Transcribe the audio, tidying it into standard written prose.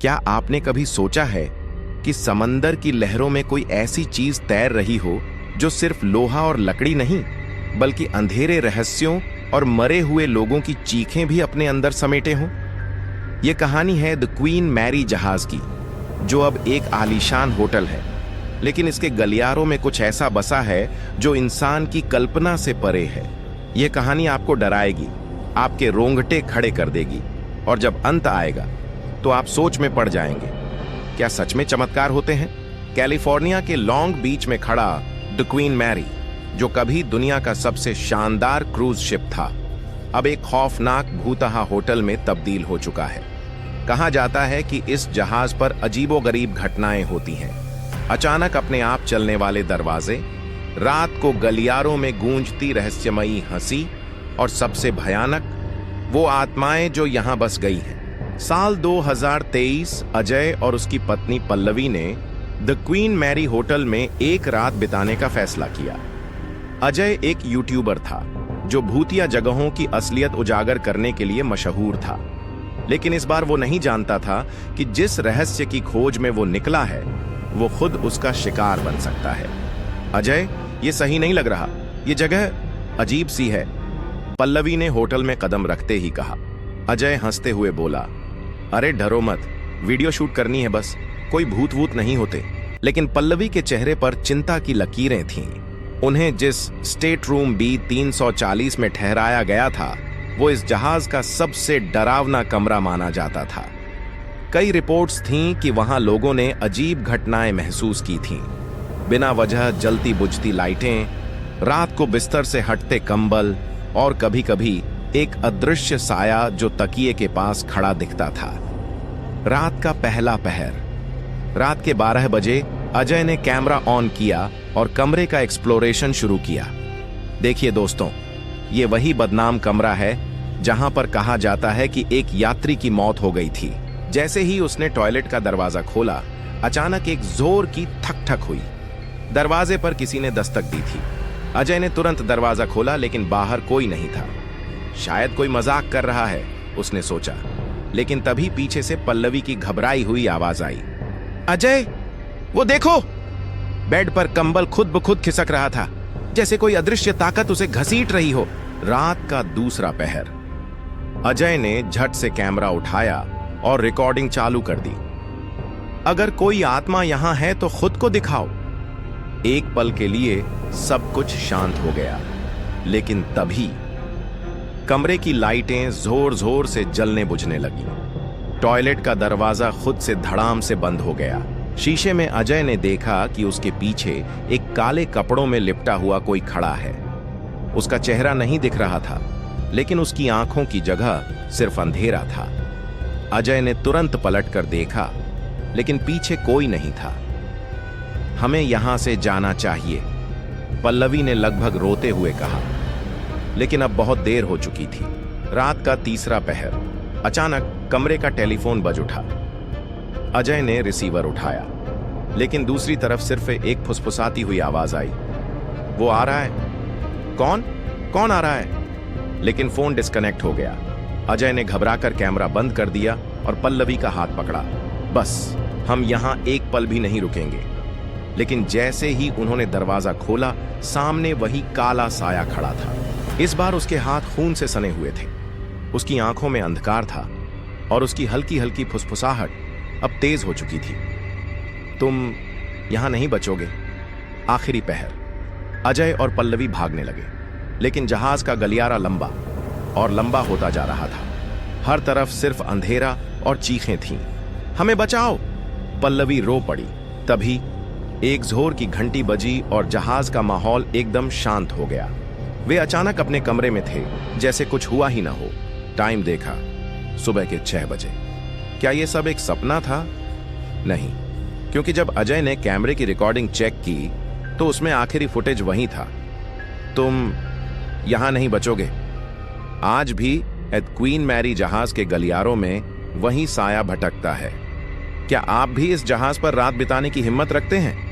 क्या आपने कभी सोचा है कि समंदर की लहरों में कोई ऐसी चीज तैर रही हो जो सिर्फ लोहा और लकड़ी नहीं, बल्कि अंधेरे रहस्यों और मरे हुए लोगों की चीखें भी अपने अंदर समेटे हों? यह कहानी है द क्वीन मैरी जहाज की, जो अब एक आलीशान होटल है, लेकिन इसके गलियारों में कुछ ऐसा बसा है जो इंसान की कल्पना से परे है। यह कहानी आपको डराएगी, आपके रोंगटे खड़े कर देगी, और जब अंत आएगा तो आप सोच में पड़ जाएंगे, क्या सच में चमत्कार होते हैं? कैलिफोर्निया के लॉन्ग बीच में खड़ा द क्वीन मैरी, जो कभी दुनिया का सबसे शानदार क्रूज शिप था, अब एक खौफनाक भूतहा होटल में तब्दील हो चुका है। कहा जाता है कि इस जहाज पर अजीबोगरीब घटनाएं होती हैं। अचानक अपने आप चलने वाले दरवाजे, रात को गलियारों में गूंजती रहस्यमयी हंसी, और सबसे भयानक वो आत्माएं जो यहां बस गई हैं। साल 2023 अजय और उसकी पत्नी पल्लवी ने द क्वीन मैरी होटल में एक रात बिताने का फैसला किया। अजय एक यूट्यूबर था जो भूतिया जगहों की असलियत उजागर करने के लिए मशहूर था, लेकिन इस बार वो नहीं जानता था कि जिस रहस्य की खोज में वो निकला है, वो खुद उसका शिकार बन सकता है। अजय, ये सही नहीं लग रहा, ये जगह अजीब सी है, पल्लवी ने होटल में कदम रखते ही कहा। अजय हंसते हुए बोला, अरे डरो मत, वीडियो शूट करनी है बस, कोई भूत वूत नहीं होते। लेकिन पल्लवी के चेहरे पर चिंता की लकीरें थीं। उन्हें जिस स्टेट रूम बी 340 में ठहराया गया था, वो इस जहाज का सबसे डरावना कमरा माना जाता था। कई रिपोर्ट्स थीं कि वहां लोगों ने अजीब घटनाएं महसूस की थीं। बिना वजह जलती बुझती लाइटें, रात को बिस्तर से हटते कंबल, और कभी-कभी एक अदृश्य साया जो तकिए के पास खड़ा दिखता था। रात का पहला पहर, रात के 12 बजे अजय ने कैमरा ऑन किया और कमरे का एक्सप्लोरेशन शुरू किया। देखिए दोस्तों, ये वही बदनाम कमरा है जहां पर कहा जाता है कि एक यात्री की मौत हो गई थी। जैसे ही उसने टॉयलेट का दरवाजा खोला, अचानक एक जोर की ठक ठक हुई। दरवाजे पर किसी ने दस्तक दी थी। अजय ने तुरंत दरवाजा खोला, लेकिन बाहर कोई नहीं था। शायद कोई मजाक कर रहा है, उसने सोचा। लेकिन तभी पीछे से पल्लवी की घबराई हुई आवाज आई, अजय, वो देखो! बेड पर कंबल खुद ब खुद खिसक रहा था, जैसे कोई अदृश्य ताकत उसे घसीट रही हो। रात का दूसरा पहर। अजय ने झट से कैमरा उठाया और रिकॉर्डिंग चालू कर दी। अगर कोई आत्मा यहां है तो खुद को दिखाओ। एक पल के लिए सब कुछ शांत हो गया, लेकिन तभी कमरे की लाइटें जोर जोर से जलने बुझने लगी। टॉयलेट का दरवाजा खुद से धड़ाम से बंद हो गया। शीशे में अजय ने देखा कि उसके पीछे एक काले कपड़ों में लिपटा हुआ कोई खड़ा है। उसका चेहरा नहीं दिख रहा था, लेकिन उसकी आंखों की जगह सिर्फ अंधेरा था। अजय ने तुरंत पलटकर देखा, लेकिन पीछे कोई नहीं था। हमें यहां से जाना चाहिए, पल्लवी ने लगभग रोते हुए कहा, लेकिन अब बहुत देर हो चुकी थी। रात का तीसरा पहर। अचानक कमरे का टेलीफोन बज उठा। अजय ने रिसीवर उठाया, लेकिन दूसरी तरफ सिर्फ एक फुसफुसाती हुई आवाज आई, वो आ रहा है। कौन कौन आ रहा है? लेकिन फोन डिस्कनेक्ट हो गया। अजय ने घबराकर कैमरा बंद कर दिया और पल्लवी का हाथ पकड़ा। बस, हम यहां एक पल भी नहीं रुकेंगे। लेकिन जैसे ही उन्होंने दरवाजा खोला, सामने वही काला साया खड़ा था। इस बार उसके हाथ खून से सने हुए थे, उसकी आंखों में अंधकार था, और उसकी हल्की हल्की फुसफुसाहट अब तेज हो चुकी थी। तुम यहां नहीं बचोगे। आखिरी पहर। अजय और पल्लवी भागने लगे, लेकिन जहाज का गलियारा लंबा और लंबा होता जा रहा था। हर तरफ सिर्फ अंधेरा और चीखें थीं। हमें बचाओ! पल्लवी रो पड़ी। तभी एक जोर की घंटी बजी और जहाज का माहौल एकदम शांत हो गया। वे अचानक अपने कमरे में थे, जैसे कुछ हुआ ही ना हो। टाइम देखा, सुबह के 6 बजे। क्या यह सब एक सपना था? नहीं, क्योंकि जब अजय ने कैमरे की रिकॉर्डिंग चेक की तो उसमें आखिरी फुटेज वही था। तुम यहां नहीं बचोगे। आज भी एट क्वीन मैरी जहाज के गलियारों में वही साया भटकता है। क्या आप भी इस जहाज पर रात बिताने की हिम्मत रखते हैं?